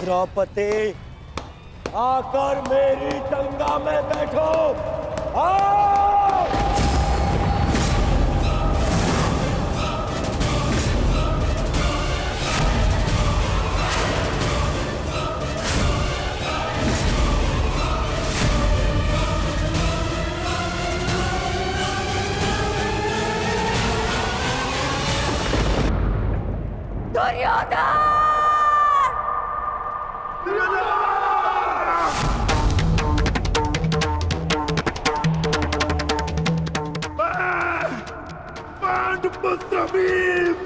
द्रौपदी, आकर मेरी जंगा में बैठो। आओ! दुर्योधन! पांडुपुत्र भीम,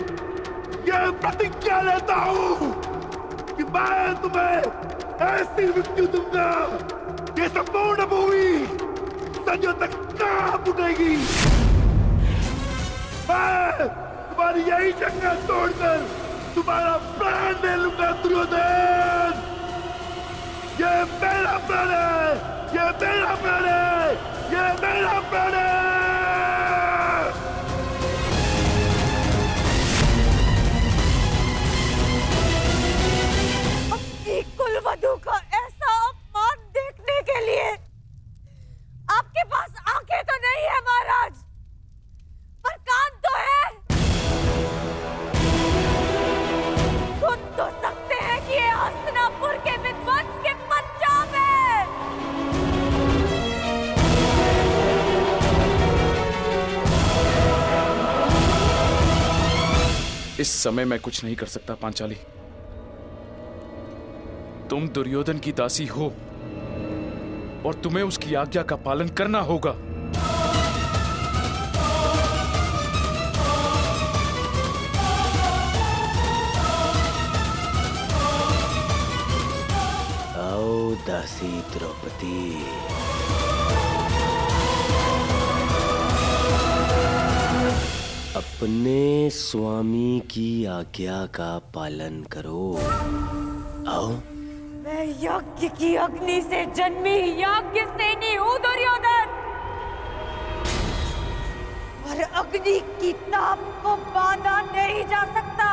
ये प्रतिज्ञा लेता हूँ कि मैं तुम्हें ऐसी मृत्यु दूंगा कि संपूर्ण भूमि सदियों तक कांप उठेगी। मैं तुम्हारी यही जंगल तोड़कर तुम्हारा प्राण ले लूंगा दुर्योधन। ये मेरा प्राण है, ये मेरा प्राण है, ये मेरा प्राण है। कुलवधू का ऐसा अपमान देखने के लिए आपके पास आंखें तो नहीं है महाराज, पर कान तो है। सुन तो सकते हैं कि ये हस्तिनापुर के विध्वंस के पंजाब है। इस समय मैं कुछ नहीं कर सकता पांचाली। तुम दुर्योधन की दासी हो और तुम्हें उसकी आज्ञा का पालन करना होगा। आओ दासी द्रौपदी, अपने स्वामी की आज्ञा का पालन करो। आओ। मैं यज्ञ की अग्नि से जन्मी यज्ञ सेनी हूँ दुर्योधन, और अग्नि की ताप को बांधा नहीं जा सकता।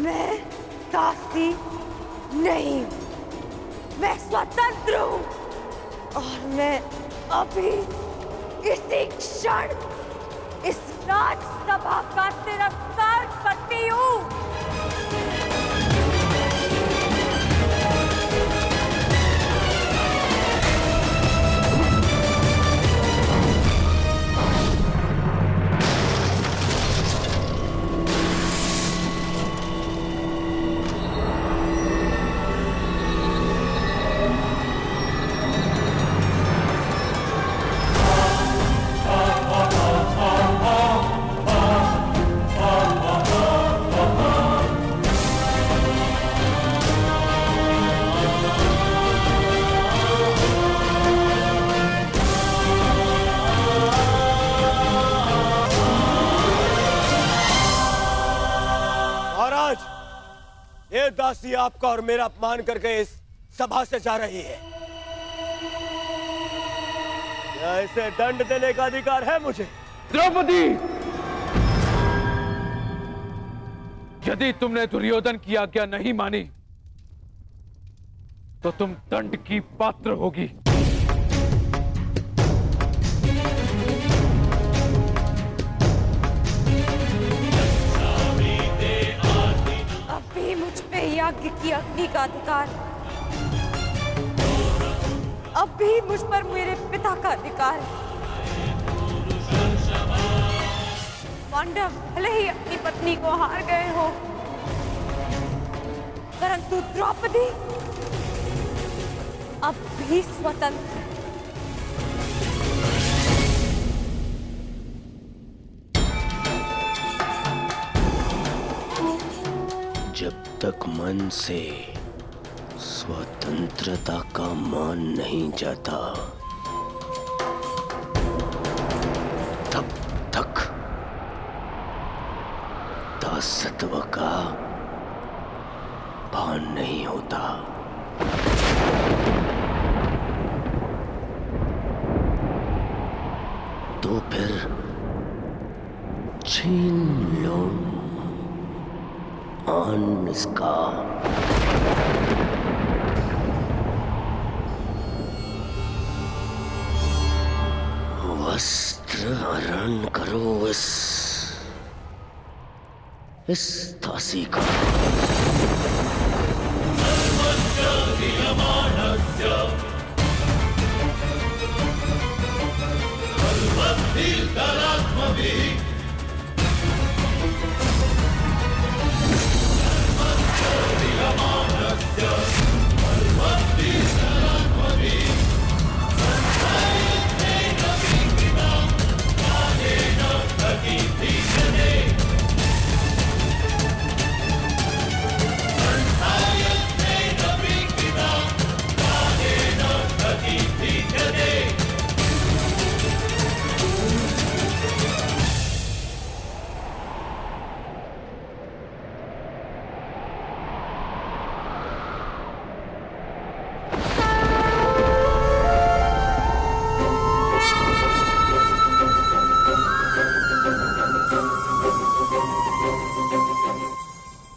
मैं दासी नहीं हूँ, मैं स्वतंत्र हूँ, और मैं अभी इसी क्षण इस राजसभा का तिरस्कार करती हूँ। ये दासी आपका और मेरा अपमान करके इस सभा से जा रही है। क्या इसे दंड देने का अधिकार है मुझे? द्रौपदी, यदि तुमने दुर्योधन की आज्ञा नहीं मानी तो तुम दंड की पात्र होगी। अभी मुझ पे यज्ञ की अग्नि का अधिकार, अभी मुझ पर मेरे पिता का अधिकार है। पांडव भले ही अपनी पत्नी को हार गए हो, परंतु द्रौपदी अब भी स्वतंत्र है। जब तक मन से स्वतंत्रता का मान नहीं जाता, तब तक दासत्व का भान नहीं होता। तो फिर छीन लो आन इसका। वस्त्र हरण करो इस दासी का।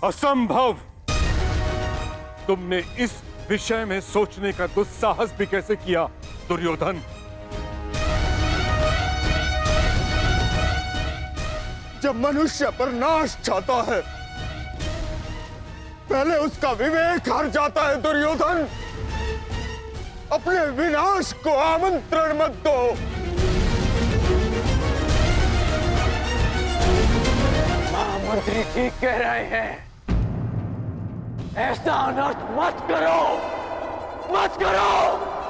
असंभव! तुमने इस विषय में सोचने का दुस्साहस भी कैसे किया दुर्योधन? जब मनुष्य पर नाश चाहता है पहले उसका विवेक हार जाता है दुर्योधन। अपने विनाश को आमंत्रण मत दो। महामंत्री ठीक कह रहे हैं, ऐसा अनर्थ मत करो, मत करो।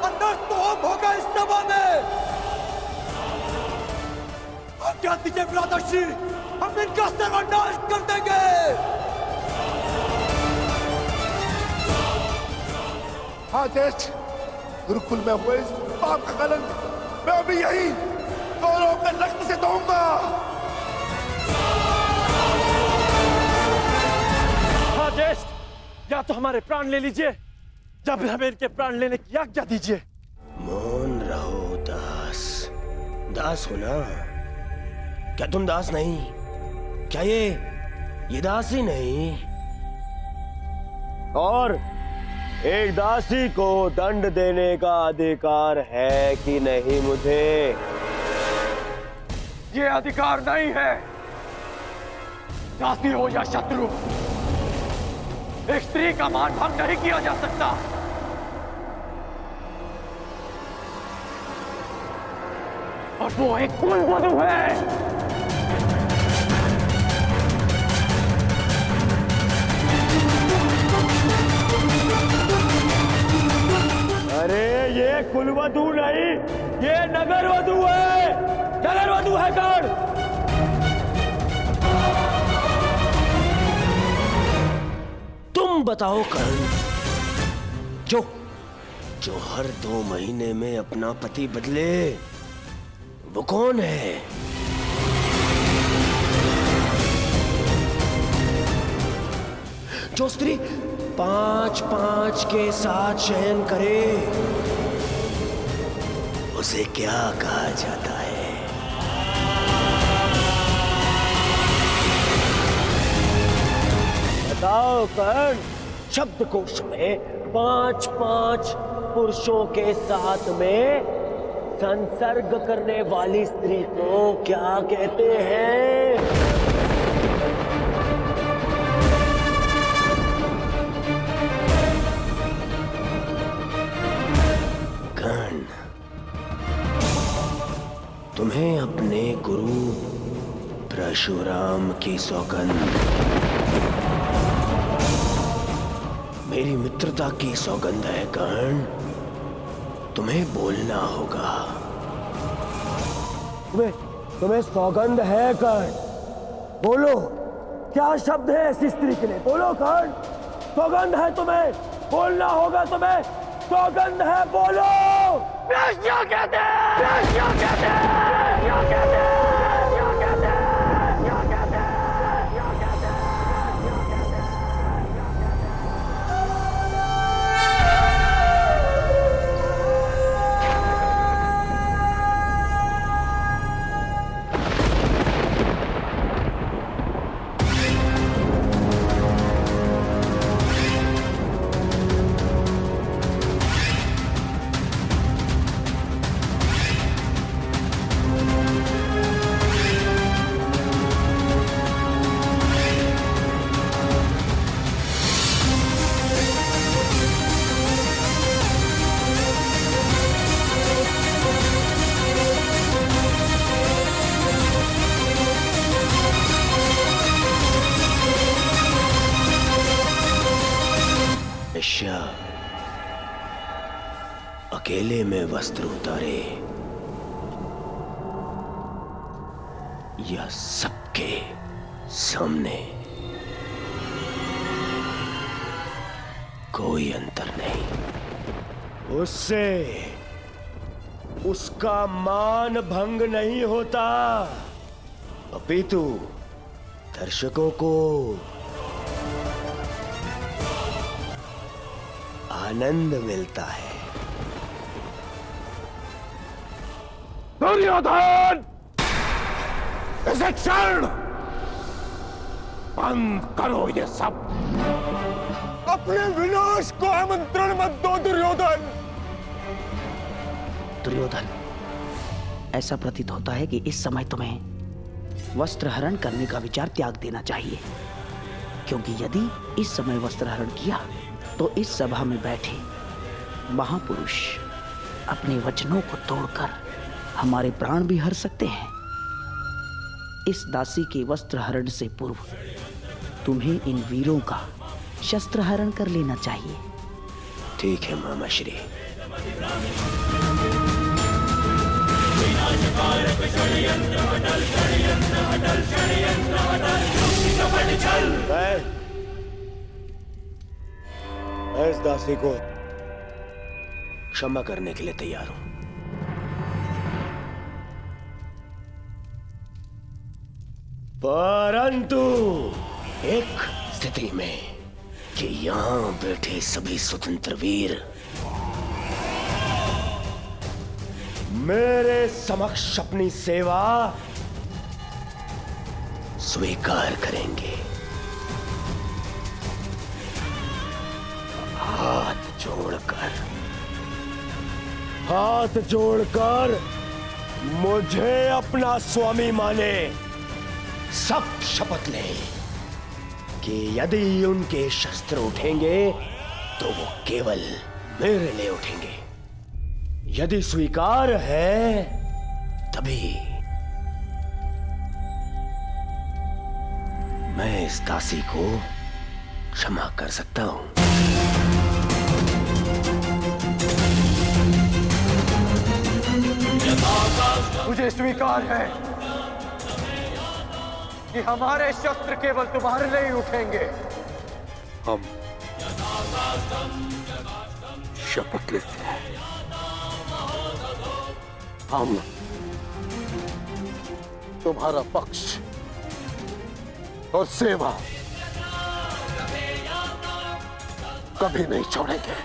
अनर्थ तो हम होगा इस सभा में। आज्ञा दीजिए भ्राताश्री, हम इनका सर्वनाश कर देंगे। हाँ ज्येष्ठ, गुरुकुल में हुए इस पाप का कलंक मैं अभी यही कौरवों के रक्त से धोऊंगा। हाँ ज्येष्ठ, या तो हमारे प्राण ले लीजिए या फिर हमें इनके प्राण लेने की आज्ञा दीजिए। मौन रहो दास। दास हो ना? क्या तुम दास नहीं? क्या ये दास ही नहीं? और एक दासी को दंड देने का अधिकार है कि नहीं मुझे? ये अधिकार नहीं है। दासी हो या शत्रु, एक स्त्री का मान भंग नहीं किया जा सकता। और वो एक कुलवधू है। अरे ये कुलवधू नहीं, ये नगरवधू है। नगरवधू है कौन? तुम बताओ कर्ण, जो हर 2 महीने में अपना पति बदले, वो कौन है? जो स्त्री 5-5 के साथ शयन करे, उसे क्या कहा जाता है? बताओ कर्ण। शब्दकोश में 5-5 पुरुषों के साथ में संसर्ग करने वाली स्त्री को क्या कहते हैं? कर्ण, तुम्हें अपने गुरु परशुराम की सौगंध, मेरी मित्रता की सौगंध है कर्ण। तुम्हें बोलना होगा। तुम्हें सौगंध है कर्ण? बोलो, क्या शब्द है ऐसी स्त्री के लिए? बोलो कर्ण, सौगंध है तुम्हें, बोलना होगा तुम्हें। सौगंध है, बोलो। क्या कहते हैं? क्या कहते हैं? क्या कहते हैं? अकेले में वस्त्र उतारे या सबके सामने, कोई अंतर नहीं। उससे उसका मान भंग नहीं होता, अपितु दर्शकों को आनंद मिलता है। दुर्योधन, इसे क्षण बंद करो ये सब। अपने विनाश को आमंत्रण मत दो दुर्योधन। दुर्योधन, ऐसा प्रतीत होता है कि इस समय तुम्हें वस्त्र हरण करने का विचार त्याग देना चाहिए, क्योंकि यदि इस समय वस्त्र हरण किया तो इस सभा में बैठे महापुरुष अपने वचनों को तोड़कर हमारे प्राण भी हर सकते हैं। इस दासी के वस्त्र हरण से पूर्व तुम्हें इन वीरों का शस्त्र हरण कर लेना चाहिए। ठीक है मामाश्री। मैं इस दासी को क्षमा करने के लिए तैयार हूं, परंतु एक स्थिति में कि यहां बैठे सभी स्वतंत्र वीर मेरे समक्ष अपनी सेवा स्वीकार करेंगे। हाथ जोड़कर मुझे अपना स्वामी माने, सब शपथ लें कि यदि उनके शस्त्र उठेंगे तो वो केवल मेरे लिए उठेंगे। यदि स्वीकार है तभी मैं इस दासी को क्षमा कर सकता हूं। मुझे स्वीकार है कि हमारे शस्त्र केवल तुम्हारे लिए ही उठेंगे। हम शपथ लेते हैं, हम तुम्हारा पक्ष और सेवा कभी नहीं छोड़ेंगे।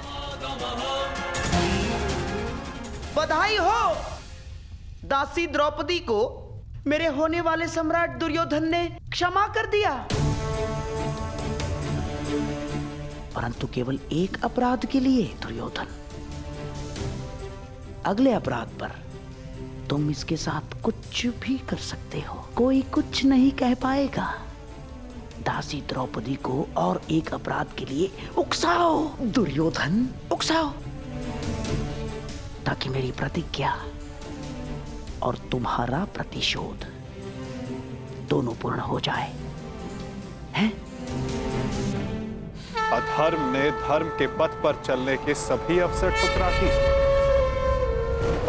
बधाई हो! दासी द्रौपदी को मेरे होने वाले सम्राट दुर्योधन ने क्षमा कर दिया, परंतु केवल एक अपराध के लिए। दुर्योधन, अगले अपराध पर तुम इसके साथ कुछ भी कर सकते हो, कोई कुछ नहीं कह पाएगा। दासी द्रौपदी को और एक अपराध के लिए उकसाओ दुर्योधन, उकसाओ, ताकि मेरी प्रतिज्ञा और तुम्हारा प्रतिशोध दोनों पूर्ण हो जाए, हैं? अधर्म ने धर्म के पथ पर चलने के सभी अवसर ठुकरा दिए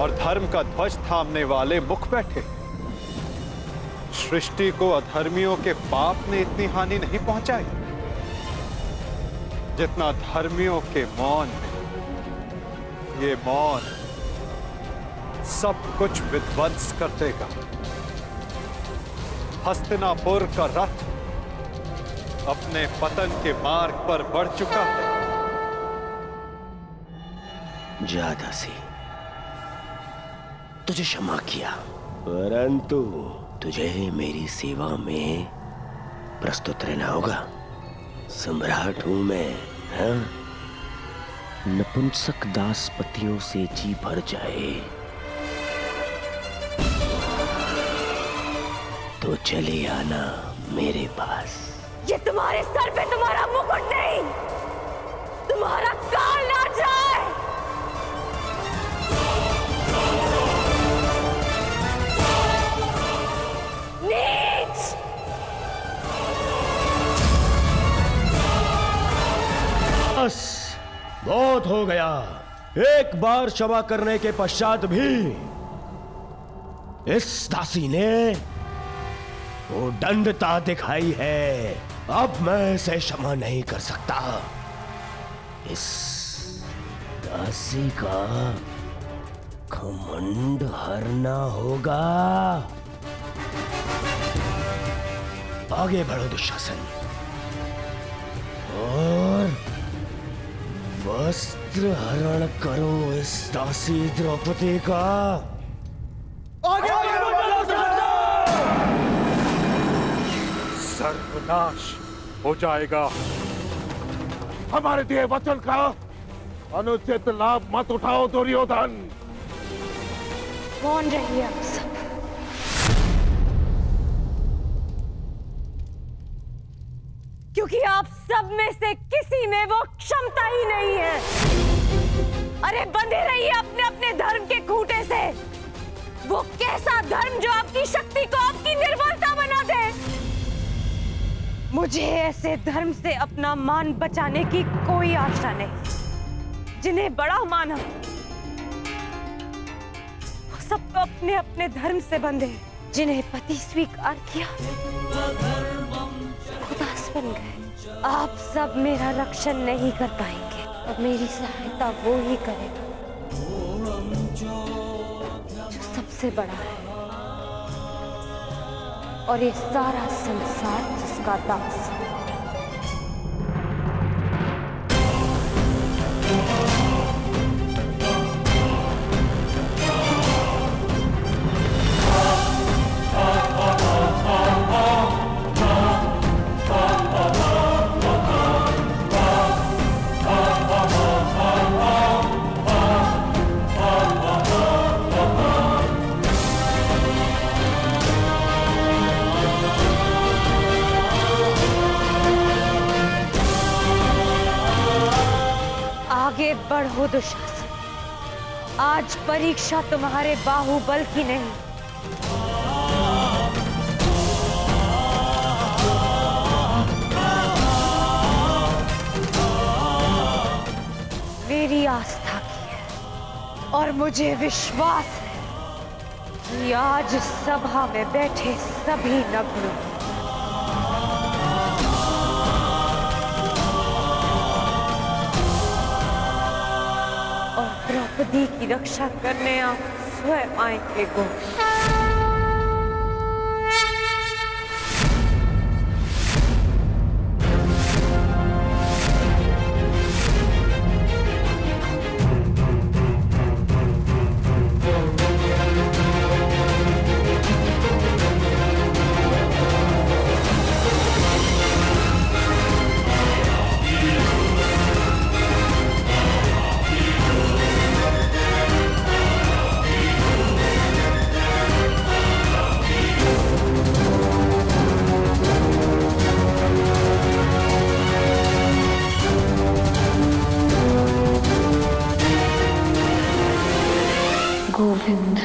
और धर्म का ध्वज थामने वाले मुख बैठे। सृष्टि को अधर्मियों के पाप ने इतनी हानि नहीं पहुंचाई जितना धर्मियों के मौन ने। ये मौन सब कुछ विध्वंस कर देगा। हस्तिनापुर का रथ अपने पतन के मार्ग पर बढ़ चुका है। जा दासी, तुझे क्षमा किया, परंतु तुझे मेरी सेवा में प्रस्तुत रहना होगा। सम्राट हूं मैं, हाँ? नपुंसक दासपतियों से जी भर जाए तो चले आना मेरे पास। ये तुम्हारे सर पे तुम्हारा मुकुट नहीं, तुम्हारा काल ना जाए। नीच! बस बहुत हो गया। एक बार क्षमा करने के पश्चात भी इस दासी ने वो दंडता दिखाई है। अब मैं इसे क्षमा नहीं कर सकता। इस दासी का घमंड हरना होगा। आगे बढ़ो दुशासन और वस्त्र हरण करो इस दासी द्रौपदी का। सर्वनाश हो जाएगा। हमारे दिए वचन का अनुचित लाभ मत उठाओ दुर्योधन। कौन रहिए आप सब? क्योंकि आप सब में से किसी में वो क्षमता ही नहीं है। अरे बंधे रहिए अपने अपने धर्म के खूंटे से। वो कैसा धर्म जो आपकी शक्ति को आपकी निर्बलता बना दे। मुझे ऐसे धर्म से अपना मान बचाने की कोई आशा नहीं। जिन्हें बड़ा माना वो सब तो अपने अपने धर्म से बंधे। जिन्हें पति स्वीकार किया खुदास बन गए। आप सब मेरा रक्षण नहीं कर पाएंगे और मेरी सहायता वो ही करेगा जो सबसे बड़ा है और ये सारा संसार जिसका दास है। आगे बढ़ो दुशासन। आज परीक्षा तुम्हारे बाहुबल की नहीं, मेरी आस्था की है। और मुझे विश्वास है कि आज सभा में बैठे सभी नग्न द्रौपदी की रक्षा करने आप स्वयं आएंगे गोविंद। गोविंद